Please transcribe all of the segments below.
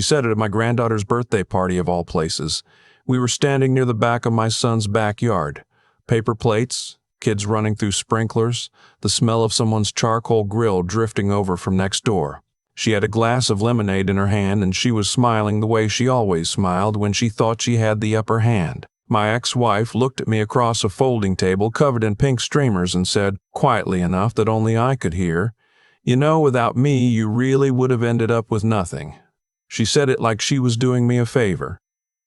She said it at my granddaughter's birthday party of all places. We were standing near the back of my son's backyard. Paper plates, kids running through sprinklers, the smell of someone's charcoal grill drifting over from next door. She had a glass of lemonade in her hand, and she was smiling the way she always smiled when she thought she had the upper hand. My ex-wife looked at me across a folding table covered in pink streamers and said, quietly enough that only I could hear, "You know, without me, you really would have ended up with nothing." She said it like she was doing me a favor,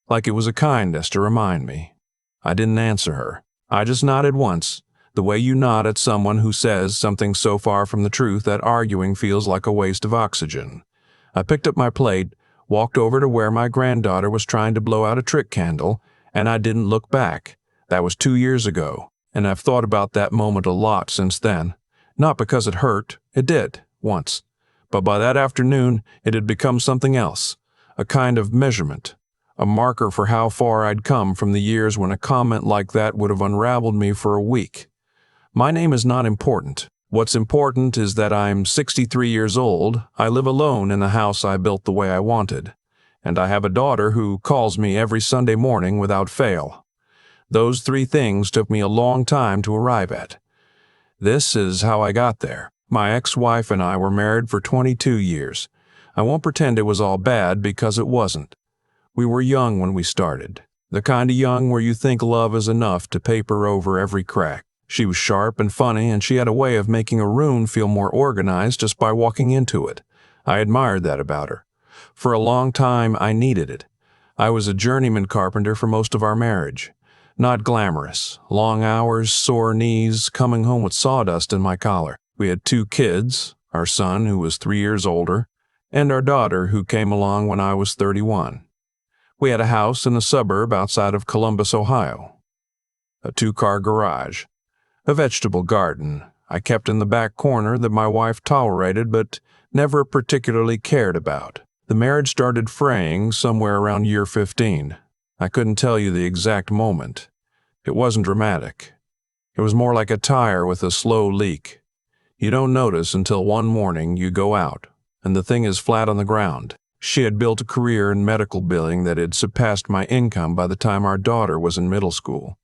like it was a kindness to remind me. I didn't answer her. I just nodded once, the way you nod at someone who says something so far from the truth that arguing feels like a waste of oxygen. I picked up my plate, walked over to where my granddaughter was trying to blow out a trick candle, and I didn't look back. That was 2 years ago, and I've thought about that moment a lot since then. Not because it hurt, it did, once. But by that afternoon, it had become something else, a kind of measurement, a marker for how far I'd come from the years when a comment like that would have unraveled me for a week. My name is not important. What's important is that I'm 63 years old, I live alone in a house I built the way I wanted, and I have a daughter who calls me every Sunday morning without fail. Those 3 things took me a long time to arrive at. This is how I got there. My ex-wife and I were married for 22 years. I won't pretend it was all bad because it wasn't. We were young when we started, the kind of young where you think love is enough to paper over every crack. She was sharp and funny, and she had a way of making a room feel more organized just by walking into it. I admired that about her. For a long time, I needed it. I was a journeyman carpenter for most of our marriage. Not glamorous, long hours, sore knees, coming home with sawdust in my collar. We had 2 kids, our son, who was 3 years older, and our daughter, who came along when I was 31. We had a house in a suburb outside of Columbus, Ohio. A 2-car garage. A vegetable garden I kept in the back corner that my wife tolerated but never particularly cared about. The marriage started fraying somewhere around year 15. I couldn't tell you the exact moment. It wasn't dramatic. It was more like a tire with a slow leak. You don't notice until one morning you go out, and the thing is flat on the ground. She had built a career in medical billing that had surpassed my income by the time our daughter was in middle school.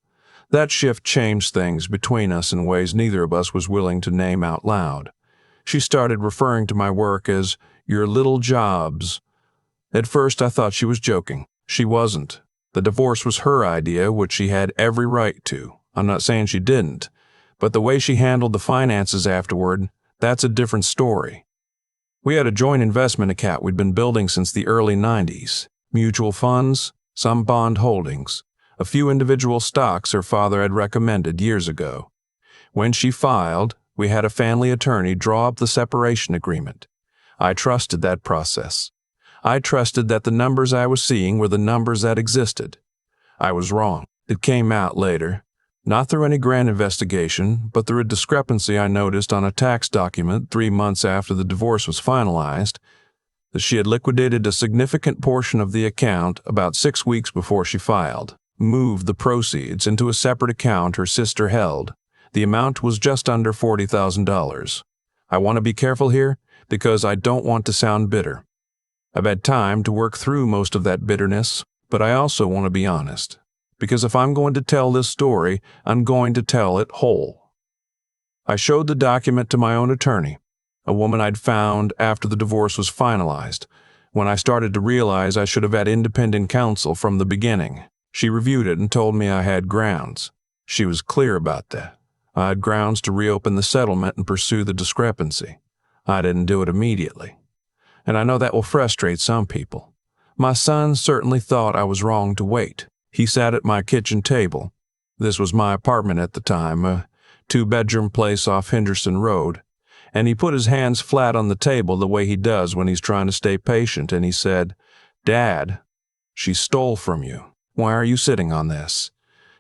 That shift changed things between us in ways neither of us was willing to name out loud. She started referring to my work as your little jobs. At first I thought she was joking. She wasn't. The divorce was her idea, which she had every right to. I'm not saying she didn't, but the way she handled the finances afterward, that's a different story. We had a joint investment account we'd been building since the early 90s. Mutual funds, some bond holdings, a few individual stocks her father had recommended years ago. When she filed, we had a family attorney draw up the separation agreement. I trusted that process. I trusted that the numbers I was seeing were the numbers that existed. I was wrong. It came out later, not through any grand investigation, but through a discrepancy I noticed on a tax document 3 months after the divorce was finalized, that she had liquidated a significant portion of the account about 6 weeks before she filed, moved the proceeds into a separate account her sister held. The amount was just under $40,000. I want to be careful here because I don't want to sound bitter. I've had time to work through most of that bitterness, but I also want to be honest, because if I'm going to tell this story, I'm going to tell it whole. I showed the document to my own attorney, a woman I'd found after the divorce was finalized, when I started to realize I should have had independent counsel from the beginning. She reviewed it and told me I had grounds. She was clear about that. I had grounds to reopen the settlement and pursue the discrepancy. I didn't do it immediately. And I know that will frustrate some people. My son certainly thought I was wrong to wait. He sat at my kitchen table. This was my apartment at the time, a 2-bedroom place off Henderson Road, and he put his hands flat on the table the way he does when he's trying to stay patient, and he said, "Dad, she stole from you. Why are you sitting on this?"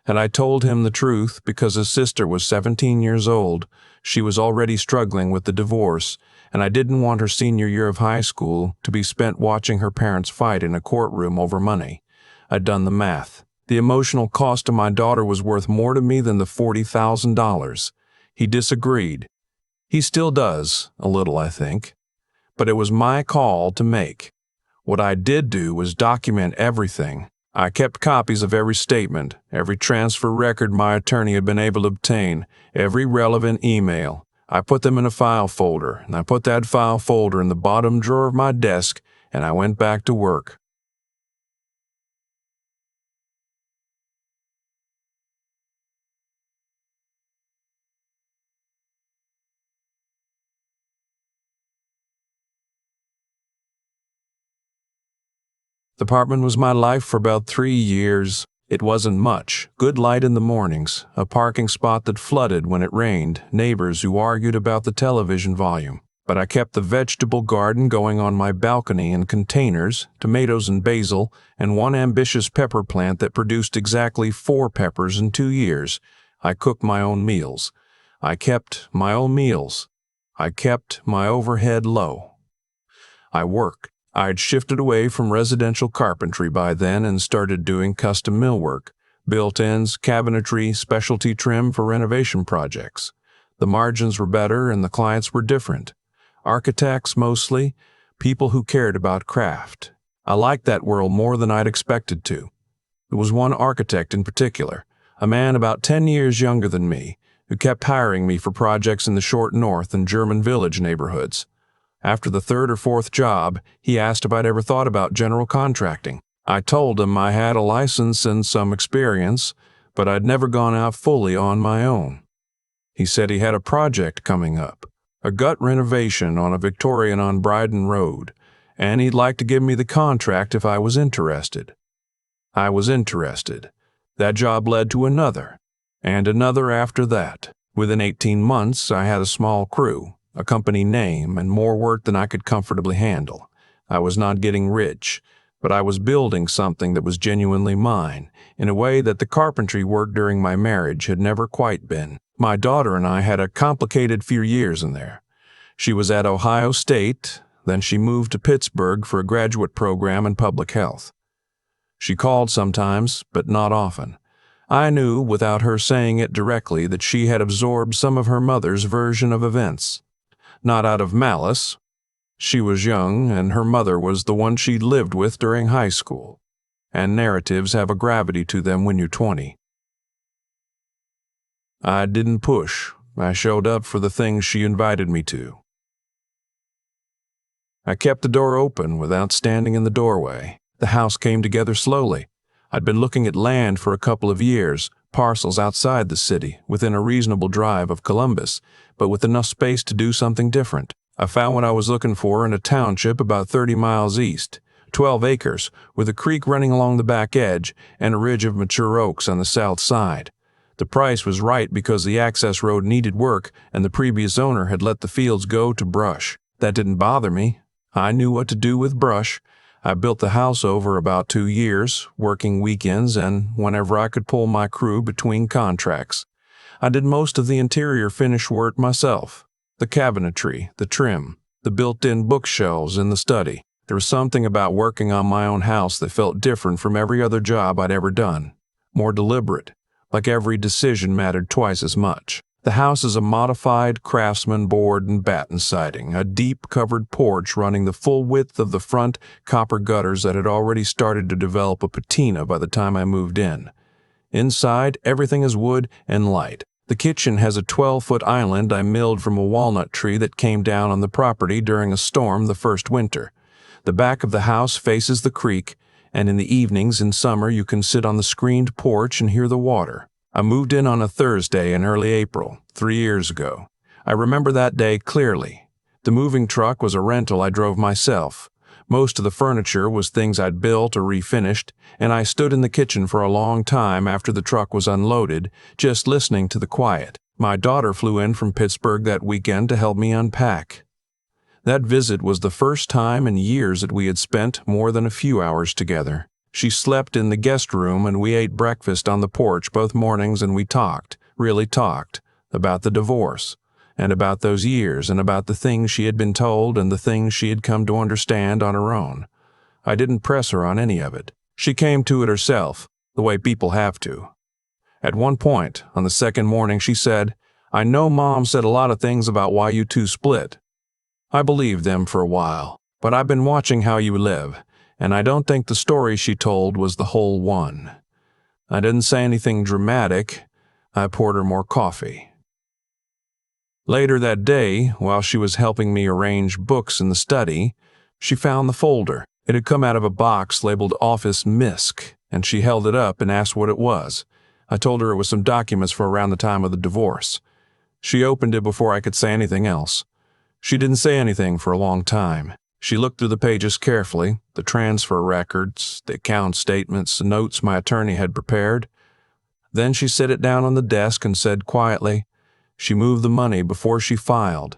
And I told him the truth because his sister was 17 years old. She was already struggling with the divorce, and I didn't want her senior year of high school to be spent watching her parents fight in a courtroom over money. I'd done the math. The emotional cost to my daughter was worth more to me than the $40,000. He disagreed. He still does, a little, I think. But it was my call to make. What I did do was document everything. I kept copies of every statement, every transfer record my attorney had been able to obtain, every relevant email. I put them in a file folder, and I put that file folder in the bottom drawer of my desk, and I went back to work. The apartment was my life for about 3 years. It wasn't much. Good light in the mornings, a parking spot that flooded when it rained, neighbors who argued about the television volume. But I kept the vegetable garden going on my balcony in containers, tomatoes and basil, and one ambitious pepper plant that produced exactly 4 peppers in 2 years. I cooked my own meals. I kept my own meals. I kept my overhead low. I worked. I'd shifted away from residential carpentry by then and started doing custom millwork, built-ins, cabinetry, specialty trim for renovation projects. The margins were better and the clients were different. Architects mostly, people who cared about craft. I liked that world more than I'd expected to. There was one architect in particular, a man about 10 years younger than me, who kept hiring me for projects in the short north and German village neighborhoods. After the 3rd or 4th job, he asked if I'd ever thought about general contracting. I told him I had a license and some experience, but I'd never gone out fully on my own. He said he had a project coming up, a gut renovation on a Victorian on Bryden Road, and he'd like to give me the contract if I was interested. I was interested. That job led to another, and another after that. Within 18 months, I had a small crew, a company name, and more work than I could comfortably handle. I was not getting rich, but I was building something that was genuinely mine, in a way that the carpentry work during my marriage had never quite been. My daughter and I had a complicated few years in there. She was at Ohio State, then she moved to Pittsburgh for a graduate program in public health. She called sometimes, but not often. I knew, without her saying it directly, that she had absorbed some of her mother's version of events. Not out of malice. She was young, and her mother was the one she'd lived with during high school, and narratives have a gravity to them when you're 20. I didn't push. I showed up for the things she invited me to. I kept the door open without standing in the doorway. The house came together slowly. I'd been looking at land for a couple of years, parcels outside the city, within a reasonable drive of Columbus, but with enough space to do something different. I found what I was looking for in a township about 30 miles east, 12 acres, with a creek running along the back edge and a ridge of mature oaks on the south side. The price was right because the access road needed work and the previous owner had let the fields go to brush. That didn't bother me. I knew what to do with brush. I built the house over about 2 years, working weekends and whenever I could pull my crew between contracts. I did most of the interior finish work myself. The cabinetry, the trim, the built-in bookshelves in the study. There was something about working on my own house that felt different from every other job I'd ever done. More deliberate, like every decision mattered twice as much. The house is a modified craftsman board and batten siding, a deep covered porch running the full width of the front copper gutters that had already started to develop a patina by the time I moved in. Inside, everything is wood and light. The kitchen has a 12-foot island I milled from a walnut tree that came down on the property during a storm the first winter. The back of the house faces the creek, and in the evenings in summer you can sit on the screened porch and hear the water. I moved in on a Thursday in early April, 3 years ago. I remember that day clearly. The moving truck was a rental I drove myself. Most of the furniture was things I'd built or refinished, and I stood in the kitchen for a long time after the truck was unloaded, just listening to the quiet. My daughter flew in from Pittsburgh that weekend to help me unpack. That visit was the first time in years that we had spent more than a few hours together. She slept in the guest room and we ate breakfast on the porch both mornings, and we talked, really talked, about the divorce, and about those years, and about the things she had been told and the things she had come to understand on her own. I didn't press her on any of it. She came to it herself, the way people have to. At one point, on the second morning, she said, "I know Mom said a lot of things about why you two split. I believed them for a while, but I've been watching how you live, and I don't think the story she told was the whole one. I didn't say anything dramatic. I poured her more coffee. Later that day, while she was helping me arrange books in the study, she found the folder. It had come out of a box labeled Office Misc, and she held it up and asked what it was. I told her it was some documents for around the time of the divorce. She opened it before I could say anything else. She didn't say anything for a long time. She looked through the pages carefully, the transfer records, the account statements, the notes my attorney had prepared. Then she set it down on the desk and said quietly, she moved the money before she filed.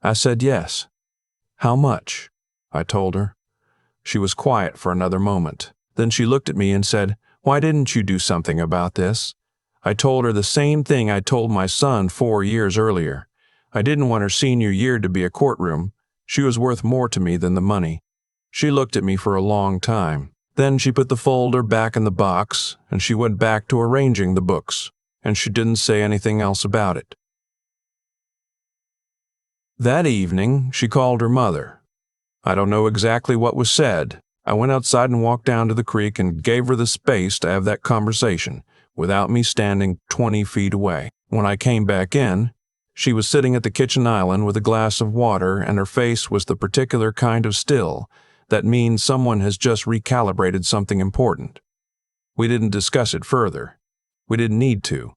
I said yes. How much? I told her. She was quiet for another moment. Then she looked at me and said, why didn't you do something about this? I told her the same thing I told my son 4 years earlier. I didn't want her senior year to be a courtroom. She was worth more to me than the money. She looked at me for a long time. Then she put the folder back in the box, and she went back to arranging the books, and she didn't say anything else about it. That evening, she called her mother. I don't know exactly what was said. I went outside and walked down to the creek and gave her the space to have that conversation, without me standing 20 feet away. When I came back in, she was sitting at the kitchen island with a glass of water, and her face was the particular kind of still that means someone has just recalibrated something important. We didn't discuss it further. We didn't need to.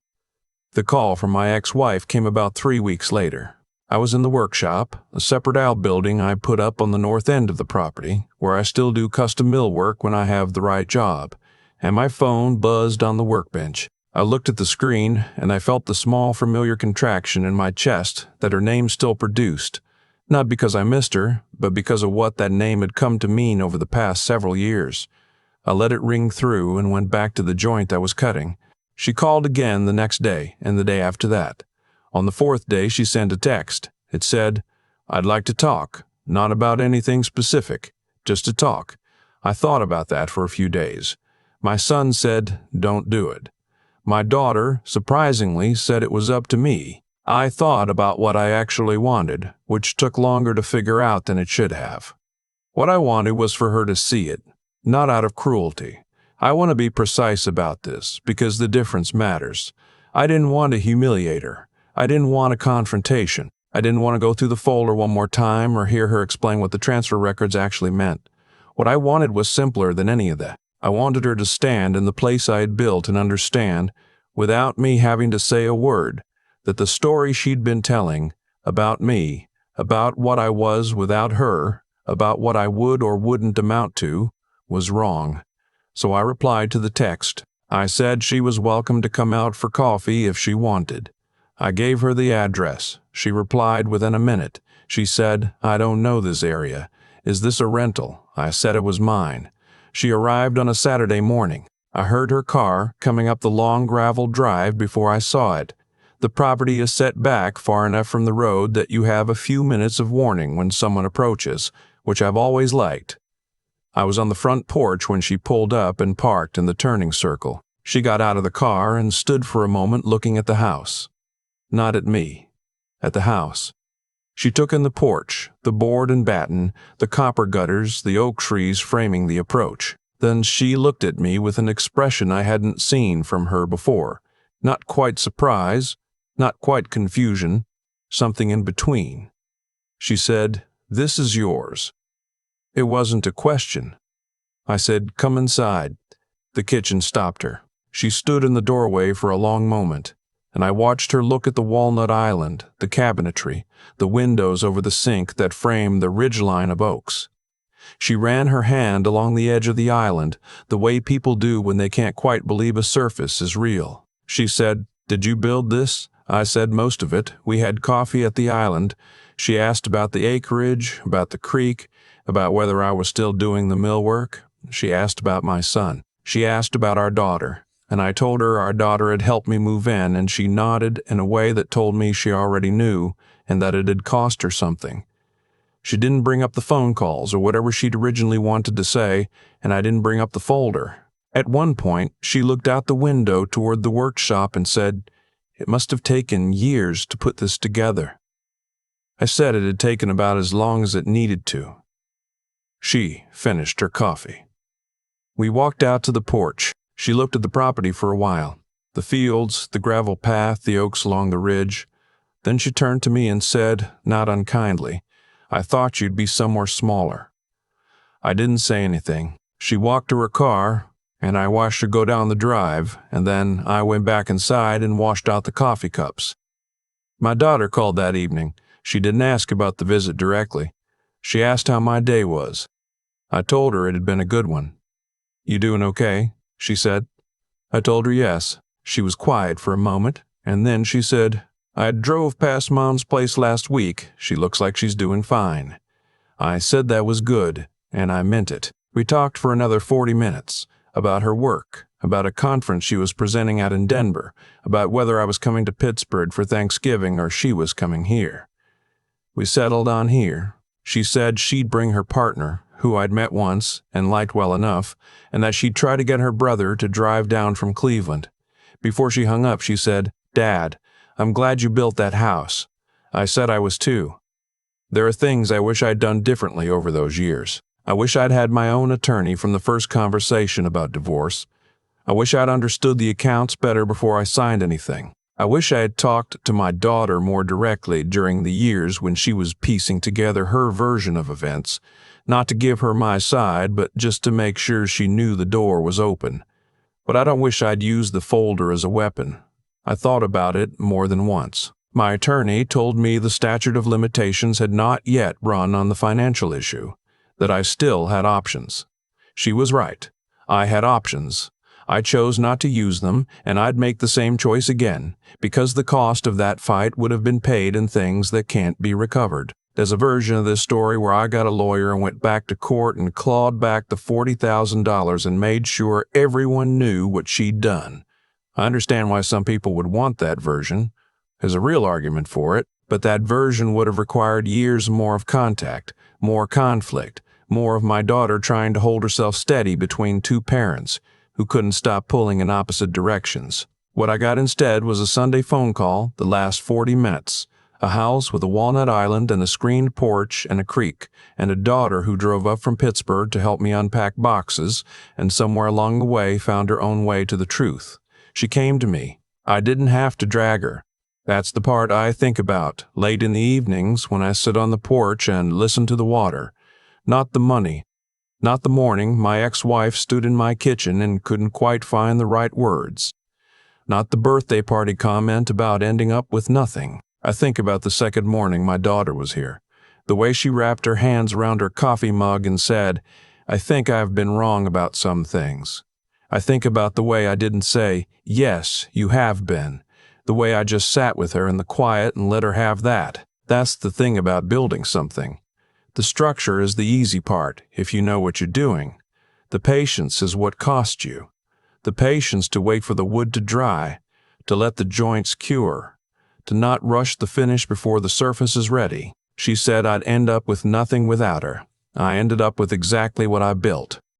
The call from my ex-wife came about 3 weeks later. I was in the workshop, a separate outbuilding I put up on the north end of the property, where I still do custom millwork when I have the right job, and my phone buzzed on the workbench. I looked at the screen, and I felt the small familiar contraction in my chest that her name still produced, not because I missed her, but because of what that name had come to mean over the past several years. I let it ring through and went back to the joint I was cutting. She called again the next day and the day after that. On the 4th day, she sent a text. It said, I'd like to talk, not about anything specific, just to talk. I thought about that for a few days. My son said, don't do it. My daughter, surprisingly, said it was up to me. I thought about what I actually wanted, which took longer to figure out than it should have. What I wanted was for her to see it, not out of cruelty. I want to be precise about this, because the difference matters. I didn't want to humiliate her. I didn't want a confrontation. I didn't want to go through the folder one more time or hear her explain what the transfer records actually meant. What I wanted was simpler than any of that. I wanted her to stand in the place I had built and understand, without me having to say a word, that the story she'd been telling about me, about what I was without her, about what I would or wouldn't amount to, was wrong. So I replied to the text. I said she was welcome to come out for coffee if she wanted. I gave her the address. She replied within a minute. She said, I don't know this area. Is this a rental? I said it was mine. She arrived on a Saturday morning. I heard her car coming up the long gravel drive before I saw it. The property is set back far enough from the road that you have a few minutes of warning when someone approaches, which I've always liked. I was on the front porch when she pulled up and parked in the turning circle. She got out of the car and stood for a moment looking at the house. Not at me, at the house. She took in the porch, the board and batten, the copper gutters, the oak trees framing the approach. Then she looked at me with an expression I hadn't seen from her before. Not quite surprise, not quite confusion, something in between. She said, This is yours. It wasn't a question. I said, Come inside. The kitchen stopped her. She stood in the doorway for a long moment, and I watched her look at the walnut island, the cabinetry, the windows over the sink that framed the ridgeline of oaks. She ran her hand along the edge of the island, the way people do when they can't quite believe a surface is real. She said, Did you build this? I said, Most of it. We had coffee at the island. She asked about the acreage, about the creek, about whether I was still doing the millwork. She asked about my son. She asked about our daughter, and I told her our daughter had helped me move in, and she nodded in a way that told me she already knew and that it had cost her something. She didn't bring up the phone calls or whatever she'd originally wanted to say, and I didn't bring up the folder. At one point, she looked out the window toward the workshop and said, It must have taken years to put this together. I said it had taken about as long as it needed to. She finished her coffee. We walked out to the porch. She looked at the property for a while. The fields, the gravel path, the oaks along the ridge. Then she turned to me and said, not unkindly, "I thought you'd be somewhere smaller." I didn't say anything. She walked to her car, and I watched her go down the drive, and then I went back inside and washed out the coffee cups. My daughter called that evening. She didn't ask about the visit directly. She asked how my day was. I told her it had been a good one. "You doing okay?" she said. I told her yes. She was quiet for a moment, and then she said, "I drove past Mom's place last week. She looks like she's doing fine." I said that was good, and I meant it. We talked for another 40 minutes, about her work, about a conference she was presenting at in Denver, about whether I was coming to Pittsburgh for Thanksgiving or she was coming here. We settled on here. She said she'd bring her partner, who I'd met once and liked well enough, and that she'd try to get her brother to drive down from Cleveland. Before she hung up, she said, "Dad, I'm glad you built that house." I said I was too. There are things I wish I'd done differently over those years. I wish I'd had my own attorney from the first conversation about divorce. I wish I'd understood the accounts better before I signed anything. I wish I had talked to my daughter more directly during the years when she was piecing together her version of events, not to give her my side, but just to make sure she knew the door was open. But I don't wish I'd used the folder as a weapon. I thought about it more than once. My attorney told me the statute of limitations had not yet run on the financial issue, that I still had options. She was right. I had options. I chose not to use them, and I'd make the same choice again, because the cost of that fight would have been paid in things that can't be recovered. There's a version of this story where I got a lawyer and went back to court and clawed back the $40,000 and made sure everyone knew what she'd done. I understand why some people would want that version. There's a real argument for it, but that version would have required years more of contact, more conflict, more of my daughter trying to hold herself steady between two parents who couldn't stop pulling in opposite directions. What I got instead was a Sunday phone call that lasts 40 minutes, a house with a walnut island and a screened porch and a creek, and a daughter who drove up from Pittsburgh to help me unpack boxes, and somewhere along the way found her own way to the truth. She came to me. I didn't have to drag her. That's the part I think about late in the evenings when I sit on the porch and listen to the water. Not the money. Not the morning my ex-wife stood in my kitchen and couldn't quite find the right words. Not the birthday party comment about ending up with nothing. I think about the second morning my daughter was here. The way she wrapped her hands around her coffee mug and said, "I think I've been wrong about some things." I think about the way I didn't say, "Yes, you have been." The way I just sat with her in the quiet and let her have that. That's the thing about building something. The structure is the easy part, if you know what you're doing. The patience is what costs you. The patience to wait for the wood to dry, to let the joints cure, to not rush the finish before the surface is ready. She said I'd end up with nothing without her. I ended up with exactly what I built.